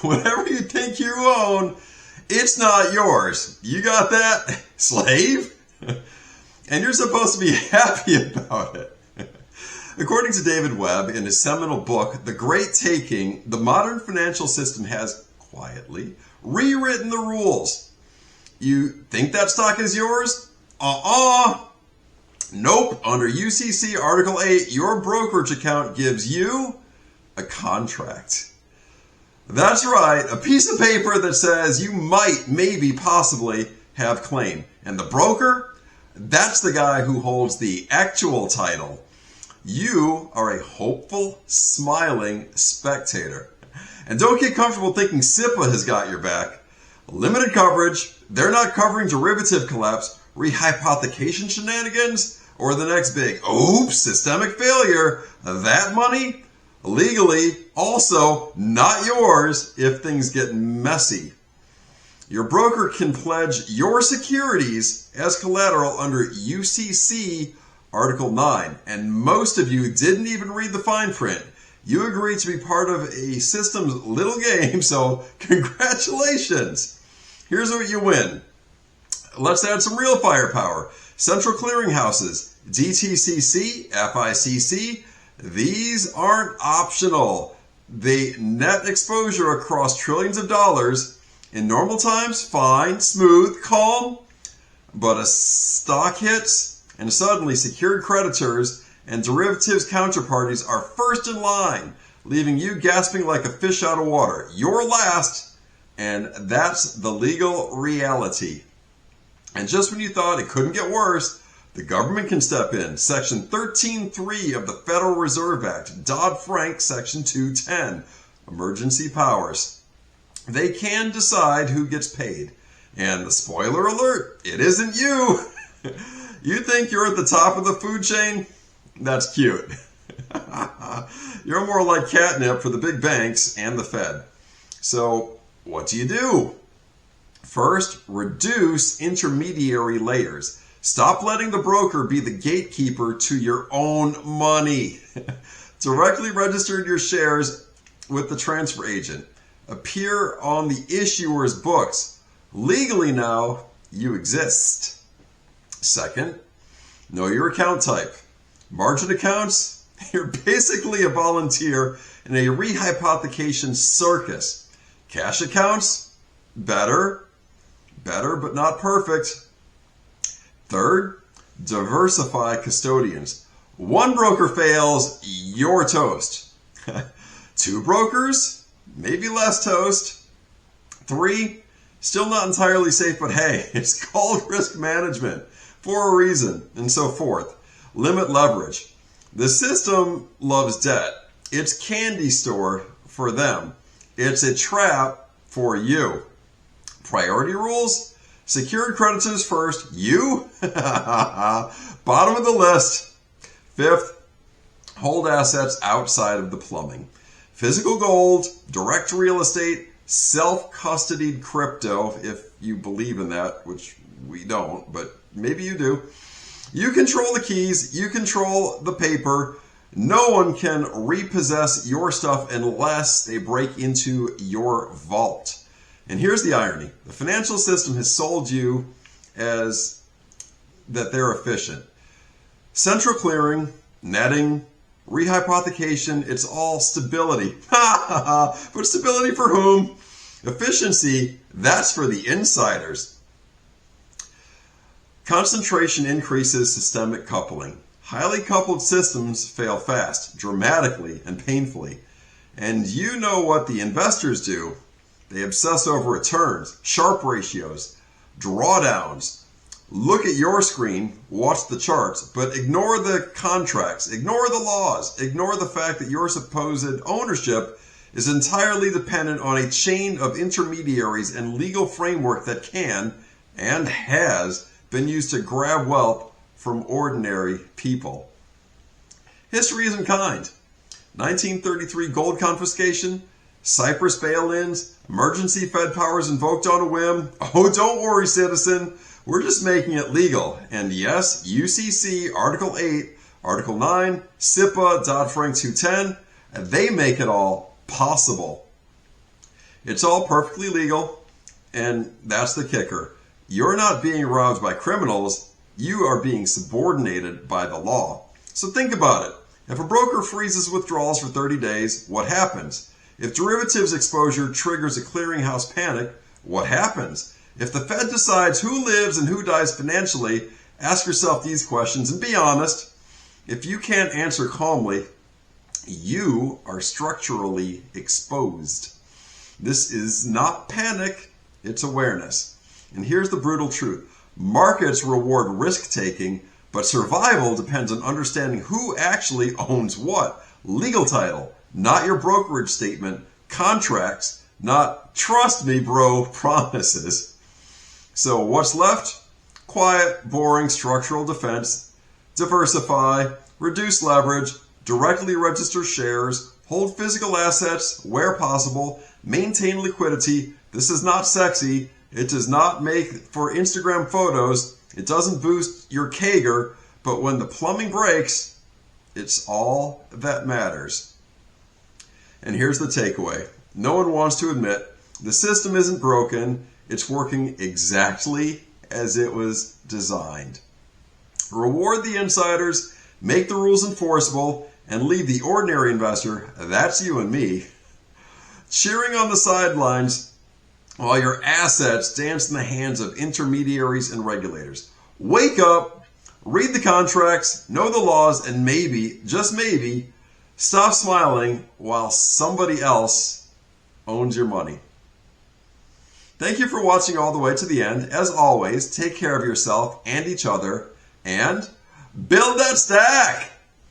Whatever you think you own, it's not yours. You got that, slave? And you're supposed to be happy about it. According to David Webb, in his seminal book, The Great Taking, the modern financial system has, quietly, rewritten the rules. You think that stock is yours? Nope. Under UCC Article 8, your brokerage account gives you a contract. That's right, a piece of paper that says you might, maybe, possibly have claim. And the broker? That's the guy who holds the actual title. You are a hopeful, smiling spectator. And don't get comfortable thinking SIPA has got your back. Limited coverage, they're not covering derivative collapse, rehypothecation shenanigans, or the next big, oops, systemic failure. That money, legally, also not yours if things get messy. Your broker can pledge your securities as collateral under UCC Article 9, and most of you didn't even read the fine print. You agreed to be part of a system's little game, so congratulations. Here's what you win. Let's add some real firepower. Central clearinghouses, DTCC, FICC, these aren't optional. They net exposure across trillions of dollars. In normal times, fine, smooth, calm, but a stock hits, and suddenly secured creditors and derivatives counterparties are first in line, leaving you gasping like a fish out of water. You're last, and that's the legal reality. And just when you thought it couldn't get worse, the government can step in. Section 13.3 of the Federal Reserve Act, Dodd-Frank Section 210, emergency powers. They can decide who gets paid. And the spoiler alert, it isn't you. You think you're at the top of the food chain? That's cute. You're more like catnip for the big banks and the Fed. So what do? First, reduce intermediary layers. Stop letting the broker be the gatekeeper to your own money. Directly register your shares with the transfer agent. Appear on the issuer's books. Legally now, you exist. Second, know your account type. Margin accounts, you're basically a volunteer in a rehypothecation circus. Cash accounts, better but not perfect. Third, diversify custodians. One broker fails, you're toast. 2 brokers, maybe less toast. 3, still not entirely safe, but hey, it's called risk management for a reason, and so forth. Limit leverage. The system loves debt. It's candy store for them. It's a trap for you. Priority rules? Secured creditors first. You? Bottom of the list. 5th, hold assets outside of the plumbing. Physical gold, direct real estate, self-custodied crypto, if you believe in that, which we don't, but maybe you do. You control the keys, you control the paper. No one can repossess your stuff unless they break into your vault. And here's the irony. The financial system has sold you as that they're efficient. Central clearing, netting, rehypothecation, it's all stability. But stability for whom? Efficiency, that's for the insiders. Concentration increases systemic coupling. Highly coupled systems fail fast, dramatically, and painfully. And you know what the investors do. They obsess over returns, Sharpe ratios, drawdowns. Look at your screen, watch the charts, but ignore the contracts, ignore the laws, ignore the fact that your supposed ownership is entirely dependent on a chain of intermediaries and legal framework that can, and has, been used to grab wealth from ordinary people. History isn't kind. 1933 gold confiscation, Cyprus bail-ins, emergency Fed powers invoked on a whim. Oh, don't worry, citizen. We're just making it legal. And yes, UCC, Article 8, Article 9, SIPA, Dodd-Frank 210, they make it all possible. It's all perfectly legal, and that's the kicker. You're not being robbed by criminals, you are being subordinated by the law. So think about it. If a broker freezes withdrawals for 30 days, what happens? If derivatives exposure triggers a clearinghouse panic, what happens? If the Fed decides who lives and who dies financially, ask yourself these questions and be honest. If you can't answer calmly, you are structurally exposed. This is not panic, it's awareness. And here's the brutal truth. Markets reward risk-taking, but survival depends on understanding who actually owns what. Legal title, not your brokerage statement. Contracts, not trust me bro promises. So what's left? Quiet, boring structural defense. Diversify, reduce leverage, directly register shares, hold physical assets where possible, maintain liquidity. This is not sexy. It does not make for Instagram photos. It doesn't boost your CAGR, but when the plumbing breaks, it's all that matters. And here's the takeaway. No one wants to admit the system isn't broken. It's working exactly as it was designed. Reward the insiders, make the rules enforceable, and leave the ordinary investor, that's you and me, cheering on the sidelines while your assets dance in the hands of intermediaries and regulators. Wake up, read the contracts, know the laws, and maybe, just maybe, stop smiling while somebody else owns your money. Thank you for watching all the way to the end. As always, take care of yourself and each other, and build that stack!